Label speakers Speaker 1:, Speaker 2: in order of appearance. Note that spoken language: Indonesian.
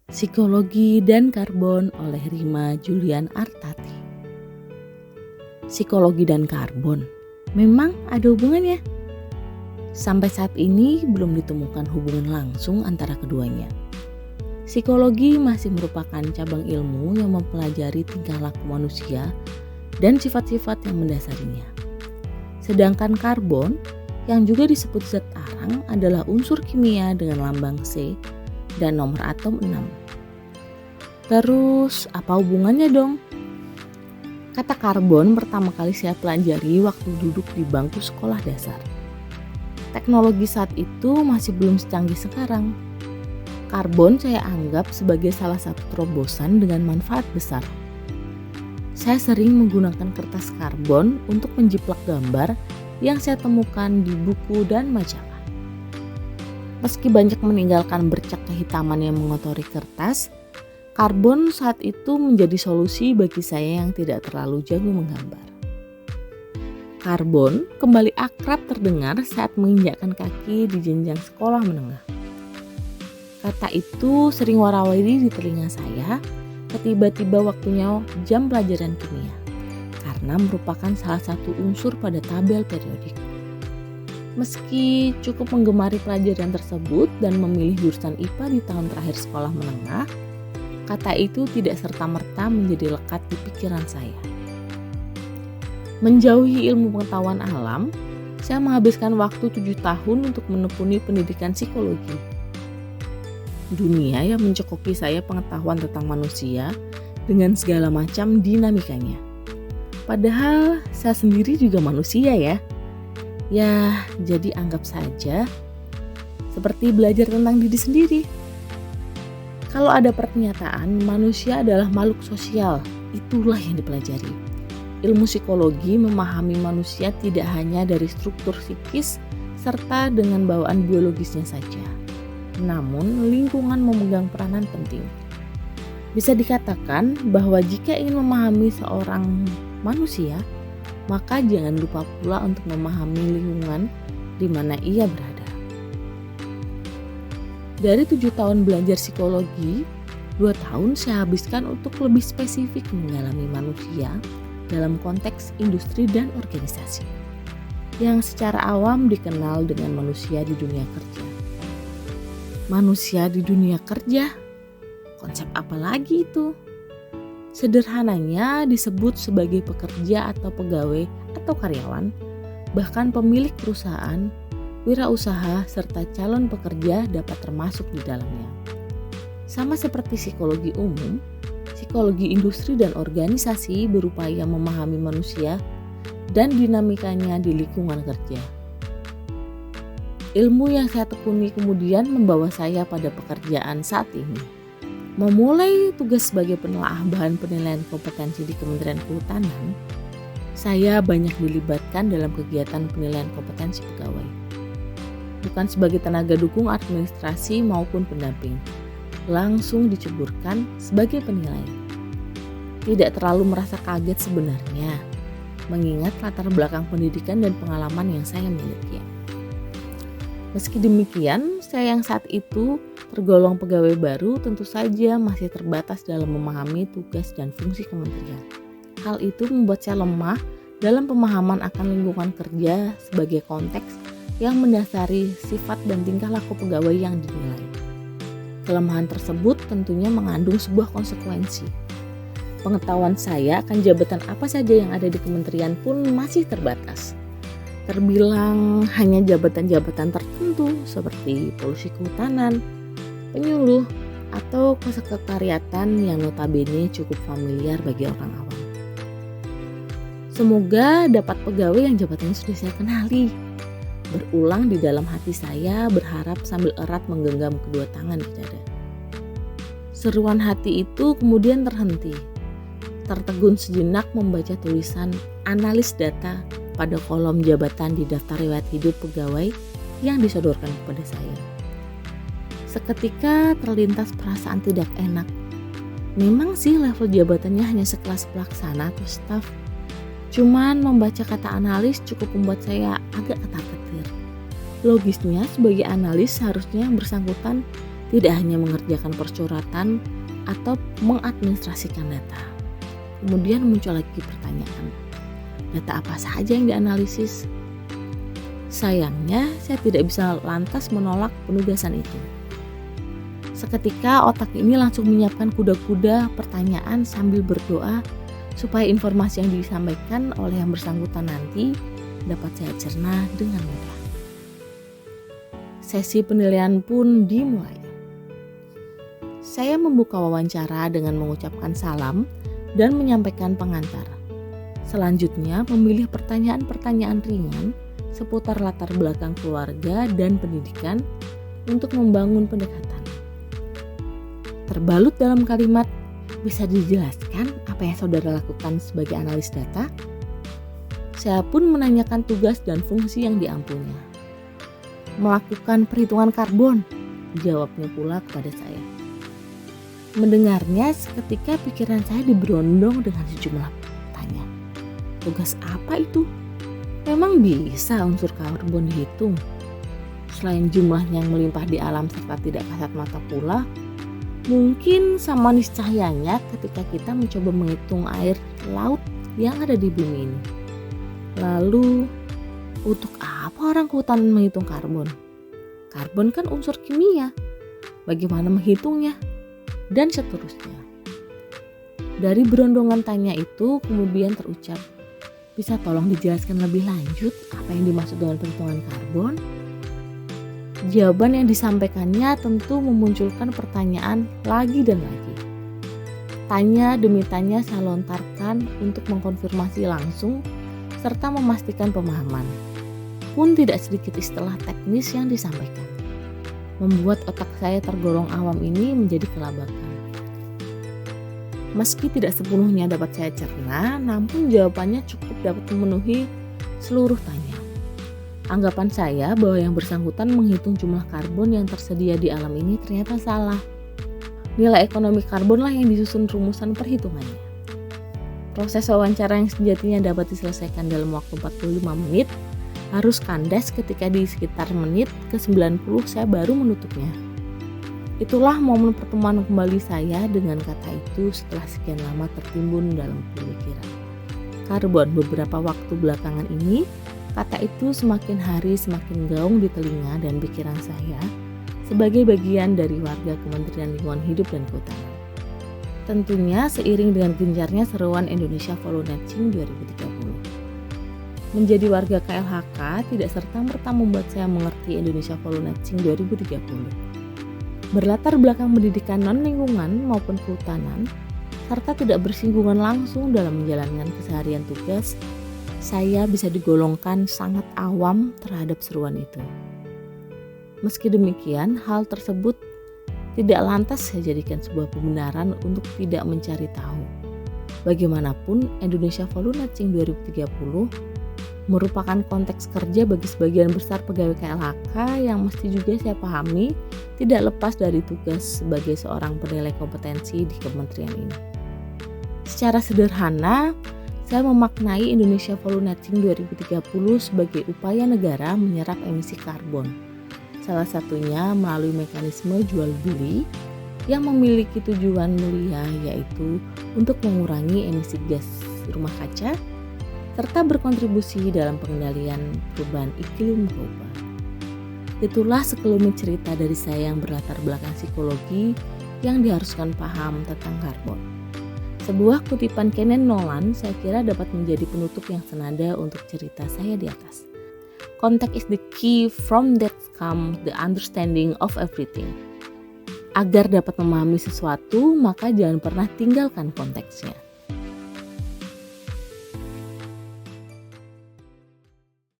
Speaker 1: Psikologi dan Karbon oleh Rima Julian Artati. Psikologi dan karbon memang ada hubungannya? Sampai saat ini belum ditemukan hubungan langsung antara keduanya. Psikologi masih merupakan cabang ilmu yang mempelajari tingkah laku manusia dan sifat-sifat yang mendasarinya. Sedangkan karbon, yang juga disebut zat arang, adalah unsur kimia dengan lambang C dan nomor atom 6. Terus apa hubungannya dong? Kata karbon pertama kali saya pelajari waktu duduk di bangku sekolah dasar. Teknologi saat itu masih belum secanggih sekarang. Karbon saya anggap sebagai salah satu terobosan dengan manfaat besar. Saya sering menggunakan kertas karbon untuk menjiplak gambar yang saya temukan di buku dan majalah. Meski banyak meninggalkan bercak kehitaman yang mengotori kertas, karbon saat itu menjadi solusi bagi saya yang tidak terlalu jago menggambar. Karbon kembali akrab terdengar saat menginjakkan kaki di jenjang sekolah menengah. Kata itu sering warawiri di telinga saya tiba-tiba waktunya jam pelajaran kimia, karena merupakan salah satu unsur pada tabel periodik. Meski cukup menggemari pelajaran tersebut dan memilih jurusan IPA di tahun terakhir sekolah menengah, kata itu tidak serta-merta menjadi lekat di pikiran saya. Menjauhi ilmu pengetahuan alam, saya menghabiskan waktu 7 tahun untuk menekuni pendidikan psikologi. Dunia yang mencekoki saya pengetahuan tentang manusia dengan segala macam dinamikanya. Padahal saya sendiri juga manusia ya. Ya, jadi anggap saja seperti belajar tentang diri sendiri. Kalau ada pernyataan manusia adalah makhluk sosial, itulah yang dipelajari. Ilmu psikologi memahami manusia tidak hanya dari struktur psikis serta dengan bawaan biologisnya saja. Namun lingkungan memegang peranan penting. Bisa dikatakan bahwa jika ingin memahami seorang manusia, maka jangan lupa pula untuk memahami lingkungan di mana ia berada. Dari 7 tahun belajar psikologi, 2 tahun saya habiskan untuk lebih spesifik mendalami manusia dalam konteks industri dan organisasi, yang secara awam dikenal dengan manusia di dunia kerja. Manusia di dunia kerja? Konsep apa lagi itu? Sederhananya disebut sebagai pekerja atau pegawai atau karyawan, bahkan pemilik perusahaan, wirausaha, serta calon pekerja dapat termasuk di dalamnya. Sama seperti psikologi umum, psikologi industri dan organisasi berupaya memahami manusia dan dinamikanya di lingkungan kerja. Ilmu yang saya tekuni kemudian membawa saya pada pekerjaan saat ini. Memulai tugas sebagai penelaah bahan penilaian kompetensi di Kementerian Kehutanan, saya banyak dilibatkan dalam kegiatan penilaian kompetensi pegawai. Bukan sebagai tenaga dukung administrasi maupun pendamping, langsung diceburkan sebagai penilai. Tidak terlalu merasa kaget sebenarnya, mengingat latar belakang pendidikan dan pengalaman yang saya miliki. Meski demikian, saya yang saat itu tergolong pegawai baru tentu saja masih terbatas dalam memahami tugas dan fungsi kementerian. Hal itu membuat saya lemah dalam pemahaman akan lingkungan kerja sebagai konteks yang mendasari sifat dan tingkah laku pegawai yang dinilai. Kelemahan tersebut tentunya mengandung sebuah konsekuensi. Pengetahuan saya akan jabatan apa saja yang ada di kementerian pun masih terbatas. Terbilang hanya jabatan-jabatan tertentu seperti polusi kehutanan, penyuluh, atau kesekretariatan yang notabene cukup familiar bagi orang awam. Semoga dapat pegawai yang jabatannya sudah saya kenali. Berulang di dalam hati saya berharap sambil erat menggenggam kedua tangan di dada. Seruan hati itu kemudian terhenti. Tertegun sejenak membaca tulisan analis data pada kolom jabatan di daftar riwayat hidup pegawai yang disodorkan kepada saya. Seketika terlintas perasaan tidak enak. Memang sih level jabatannya hanya sekelas pelaksana atau staf. Cuman membaca kata analis cukup membuat saya agak ketar-ketir. Logisnya sebagai analis seharusnya yang bersangkutan tidak hanya mengerjakan persuratan atau mengadministrasikan data. Kemudian muncul lagi pertanyaan, data apa saja yang dianalisis? Sayangnya, saya tidak bisa lantas menolak penugasan itu. Seketika otak ini langsung menyiapkan kuda-kuda pertanyaan sambil berdoa supaya informasi yang disampaikan oleh yang bersangkutan nanti dapat saya cerna dengan mudah. Sesi penilaian pun dimulai. Saya membuka wawancara dengan mengucapkan salam dan menyampaikan pengantar. Selanjutnya memilih pertanyaan-pertanyaan ringan seputar latar belakang keluarga dan pendidikan untuk membangun pendekatan. Terbalut dalam kalimat, bisa dijelaskan apa yang saudara lakukan sebagai analis data? Saya pun menanyakan tugas dan fungsi yang diampunya. Melakukan perhitungan karbon, jawabnya pula kepada saya. Mendengarnya, seketika pikiran saya diberondong dengan sejumlah tanya. Tugas apa itu? Memang bisa unsur karbon dihitung? Selain jumlahnya yang melimpah di alam serta tidak kasat mata pula, mungkin sama niscayanya ketika kita mencoba menghitung air laut yang ada di bumi ini. Lalu, untuk apa orang kehutanan menghitung karbon? Karbon kan unsur kimia. Bagaimana menghitungnya? Dan seterusnya. Dari berondongan tanya itu kemudian terucap, bisa tolong dijelaskan lebih lanjut apa yang dimaksud dengan perhitungan karbon? Jawaban yang disampaikannya tentu memunculkan pertanyaan lagi dan lagi. Tanya demi tanya saya lontarkan untuk mengkonfirmasi langsung serta memastikan pemahaman. Pun tidak sedikit istilah teknis yang disampaikan, membuat otak saya tergolong awam ini menjadi kelabakan. Meski tidak sepenuhnya dapat saya cerna, namun jawabannya cukup dapat memenuhi seluruh tanya. Anggapan saya bahwa yang bersangkutan menghitung jumlah karbon yang tersedia di alam ini ternyata salah. Nilai ekonomi karbonlah yang disusun rumusan perhitungannya. Proses wawancara yang sejatinya dapat diselesaikan dalam waktu 45 menit harus kandas ketika di sekitar menit ke-90 saya baru menutupnya. Itulah momen pertemuan kembali saya dengan kata itu setelah sekian lama tertimbun dalam pemikiran. Karbon beberapa waktu belakangan ini, kata itu semakin hari semakin gaung di telinga dan pikiran saya sebagai bagian dari warga Kementerian Lingkungan Hidup dan Kehutanan. Tentunya seiring dengan gencarnya seruan Indonesia Voluntary 2030. Menjadi warga KLHK tidak serta-merta membuat saya mengerti Indonesia Voluntary 2030. Berlatar belakang pendidikan non-lingkungan maupun kehutanan, serta tidak bersinggungan langsung dalam menjalankan keseharian tugas, saya bisa digolongkan sangat awam terhadap seruan itu. Meski demikian, hal tersebut tidak lantas saya jadikan sebuah pembenaran untuk tidak mencari tahu. Bagaimanapun, Indonesia Voluntary 2030 merupakan konteks kerja bagi sebagian besar pegawai KLHK yang mesti juga saya pahami tidak lepas dari tugas sebagai seorang penilai kompetensi di kementerian ini. Secara sederhana, saya memaknai Indonesia Voluntary 2030 sebagai upaya negara menyerap emisi karbon. Salah satunya melalui mekanisme jual beli yang memiliki tujuan mulia, yaitu untuk mengurangi emisi gas rumah kaca serta berkontribusi dalam pengendalian perubahan iklim global. Itulah sekelumit cerita dari saya yang berlatar belakang psikologi yang diharuskan paham tentang karbon. Sebuah kutipan Kenneth Nolan saya kira dapat menjadi penutup yang senada untuk cerita saya di atas. Context is the key, from that comes the understanding of everything. Agar dapat memahami sesuatu, maka jangan pernah tinggalkan konteksnya.